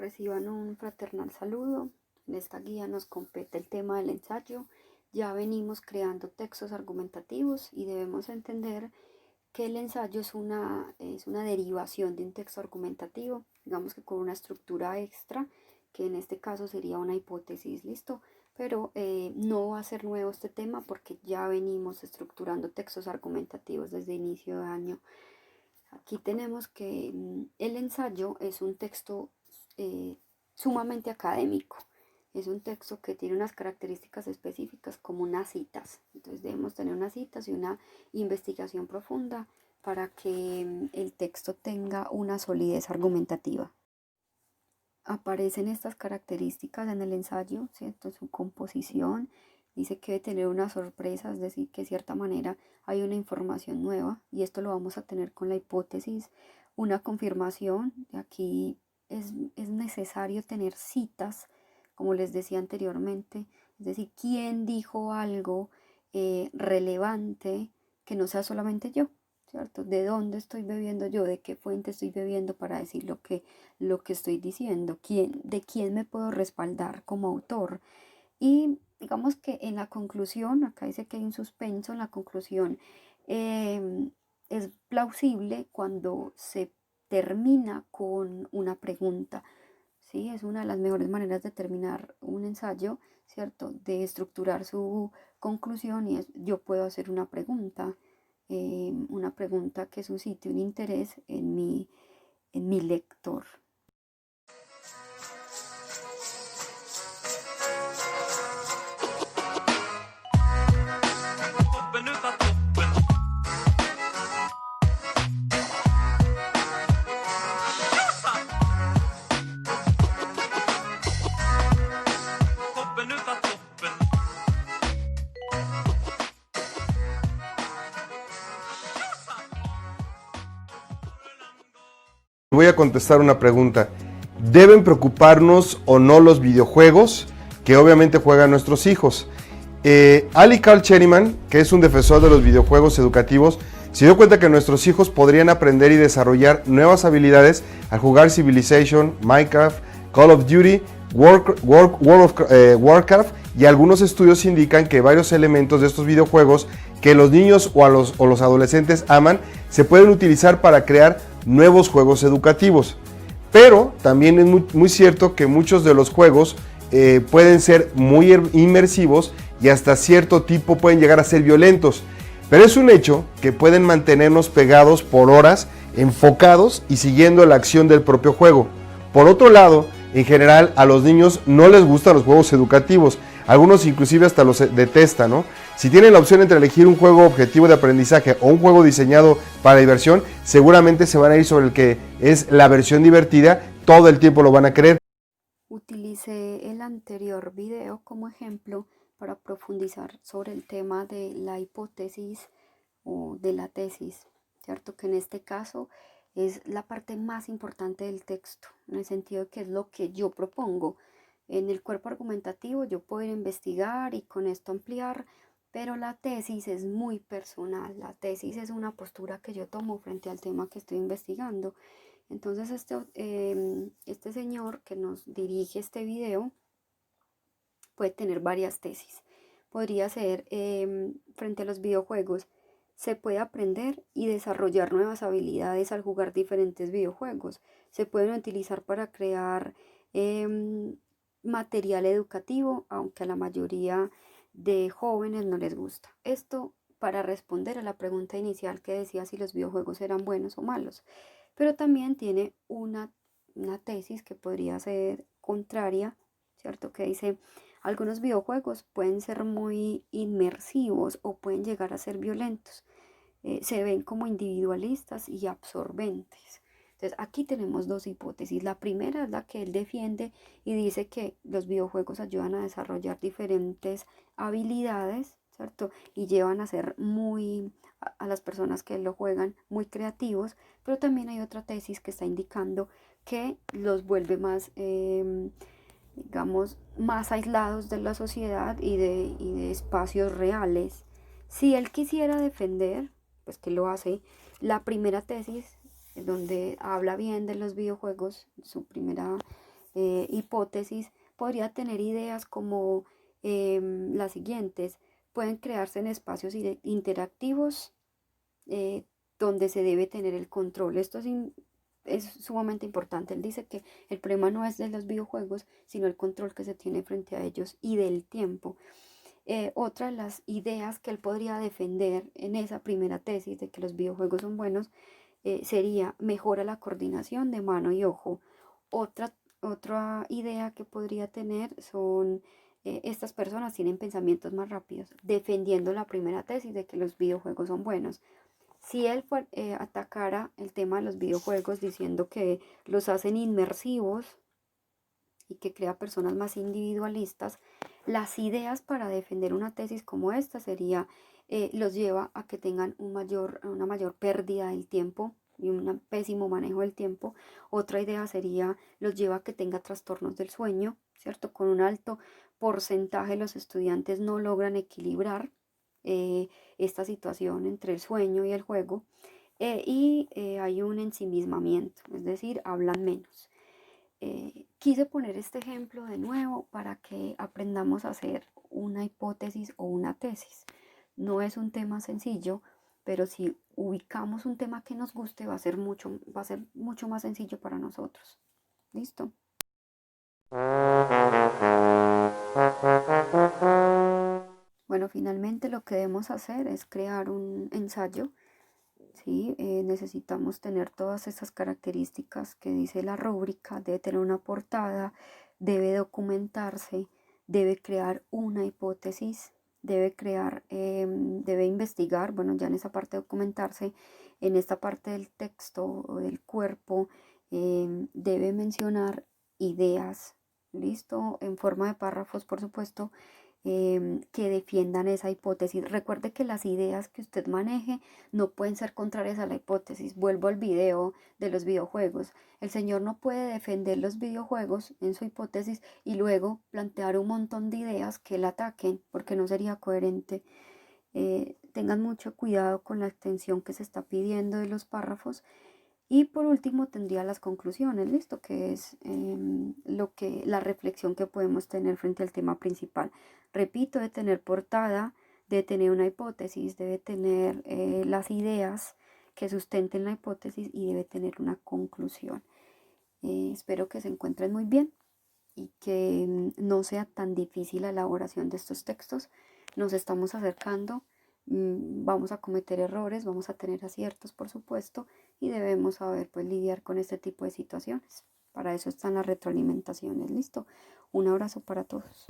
Reciban un fraternal saludo. En esta guía nos compete el tema del ensayo. Ya venimos creando textos argumentativos y debemos entender que el ensayo es una derivación de un texto argumentativo, digamos que con una estructura extra, que en este caso sería una hipótesis, listo. Pero no va a ser nuevo este tema porque ya venimos estructurando textos argumentativos desde inicio de año. Aquí tenemos que el ensayo es un texto sumamente académico. Es un texto que tiene unas características específicas como unas citas. Entonces debemos tener unas citas y una investigación profunda para que el texto tenga una solidez argumentativa. Aparecen estas características en el ensayo, ¿cierto? Su composición dice que debe tener una sorpresa, es decir, que de cierta manera hay una información nueva y esto lo vamos a tener con la hipótesis, una confirmación. Aquí es necesario tener citas, como les decía anteriormente, es decir, quién dijo algo relevante que no sea solamente yo, ¿cierto? ¿De dónde estoy bebiendo yo? ¿De qué fuente estoy bebiendo para decir lo que estoy diciendo? ¿De quién me puedo respaldar como autor? Y digamos que en la conclusión, acá dice que hay un suspenso, en la conclusión es plausible cuando se termina con una pregunta. ¿Sí? Es una de las mejores maneras de terminar un ensayo, ¿cierto? De estructurar su conclusión y yo puedo hacer una pregunta que suscite un interés en mi lector. Voy a contestar una pregunta. ¿Deben preocuparnos o no los videojuegos que obviamente juegan nuestros hijos? Ali Carl Cherryman, que es un defensor de los videojuegos educativos, se dio cuenta que nuestros hijos podrían aprender y desarrollar nuevas habilidades al jugar Civilization, Minecraft, Call of Duty, World of Warcraft, y algunos estudios indican que varios elementos de estos videojuegos que los niños o los adolescentes aman se pueden utilizar para crear nuevos juegos educativos. Pero también es muy cierto que muchos de los juegos pueden ser muy inmersivos y hasta cierto tipo pueden llegar a ser violentos. Pero es un hecho que pueden mantenernos pegados por horas, enfocados y siguiendo la acción del propio juego. Por otro lado, en general a los niños no les gustan los juegos educativos. Algunos inclusive hasta los detestan, ¿no? Si tienen la opción entre elegir un juego objetivo de aprendizaje o un juego diseñado para diversión, seguramente se van a ir sobre el que es la versión divertida, todo el tiempo lo van a querer. Utilicé el anterior video como ejemplo para profundizar sobre el tema de la hipótesis o de la tesis, ¿cierto? Que en este caso es la parte más importante del texto, en el sentido de que es lo que yo propongo. En el cuerpo argumentativo yo puedo investigar y con esto ampliar, pero la tesis es muy personal. La tesis es una postura que yo tomo frente al tema que estoy investigando. Entonces este señor que nos dirige este video puede tener varias tesis. Podría ser frente a los videojuegos. Se puede aprender y desarrollar nuevas habilidades al jugar diferentes videojuegos. Se pueden utilizar para crear material educativo, aunque a la mayoría de jóvenes no les gusta. Esto para responder a la pregunta inicial que decía si los videojuegos eran buenos o malos. Pero también tiene una tesis que podría ser contraria, ¿cierto? Que dice, algunos videojuegos pueden ser muy inmersivos o pueden llegar a ser violentos. Se ven como individualistas y absorbentes. Entonces aquí tenemos dos hipótesis. La primera es la que él defiende y dice que los videojuegos ayudan a desarrollar diferentes habilidades, ¿cierto? Y llevan a ser a las personas que lo juegan muy creativos, pero también hay otra tesis que está indicando que los vuelve más, digamos, más aislados de la sociedad y de espacios reales. Si él quisiera defender, pues que lo hace, la primera tesis, donde habla bien de los videojuegos, su primera hipótesis, podría tener ideas como las siguientes. Pueden crearse en espacios interactivos donde se debe tener el control. Esto es sumamente importante. Él dice que el problema no es de los videojuegos, sino el control que se tiene frente a ellos y del tiempo. Otra de las ideas que él podría defender en esa primera tesis de que los videojuegos son buenos sería mejora la coordinación de mano y ojo. Otra idea que podría tener son estas personas tienen pensamientos más rápidos, defendiendo la primera tesis de que los videojuegos son buenos. Si él atacara el tema de los videojuegos diciendo que los hacen inmersivos y que crea personas más individualistas, las ideas para defender una tesis como esta sería, los lleva a que tengan una mayor pérdida del tiempo y un pésimo manejo del tiempo. Otra idea sería, los lleva a que tenga trastornos del sueño, ¿cierto? Con un alto porcentaje los estudiantes no logran equilibrar esta situación entre el sueño y el juego. Hay un ensimismamiento, es decir, hablan menos. Quise poner este ejemplo de nuevo para que aprendamos a hacer una hipótesis o una tesis. No es un tema sencillo, pero si ubicamos un tema que nos guste va a ser mucho más sencillo para nosotros. ¿Listo? Bueno, finalmente lo que debemos hacer es crear un ensayo. ¿Sí? Necesitamos tener todas esas características que dice la rúbrica. Debe tener una portada, debe documentarse, debe crear una hipótesis, debe investigar, bueno, ya en esa parte de documentarse, en esta parte del texto o del cuerpo, debe mencionar ideas, ¿listo? En forma de párrafos, por supuesto, que defiendan esa hipótesis. Recuerde que las ideas que usted maneje no pueden ser contrarias a la hipótesis. Vuelvo al video de los videojuegos. El señor no puede defender los videojuegos en su hipótesis y luego plantear un montón de ideas que la ataquen, porque no sería coherente. Tengan mucho cuidado con la extensión que se está pidiendo de los párrafos. Y por último tendría las conclusiones, listo, que es la reflexión que podemos tener frente al tema principal. Repito, de tener portada, de tener una hipótesis, debe tener las ideas que sustenten la hipótesis y debe tener una conclusión. Espero que se encuentren muy bien y que no sea tan difícil la elaboración de estos textos. Nos estamos acercando. Vamos a cometer errores, vamos a tener aciertos, por supuesto, y debemos saber pues lidiar con este tipo de situaciones. Para eso están las retroalimentaciones. Listo. Un abrazo para todos.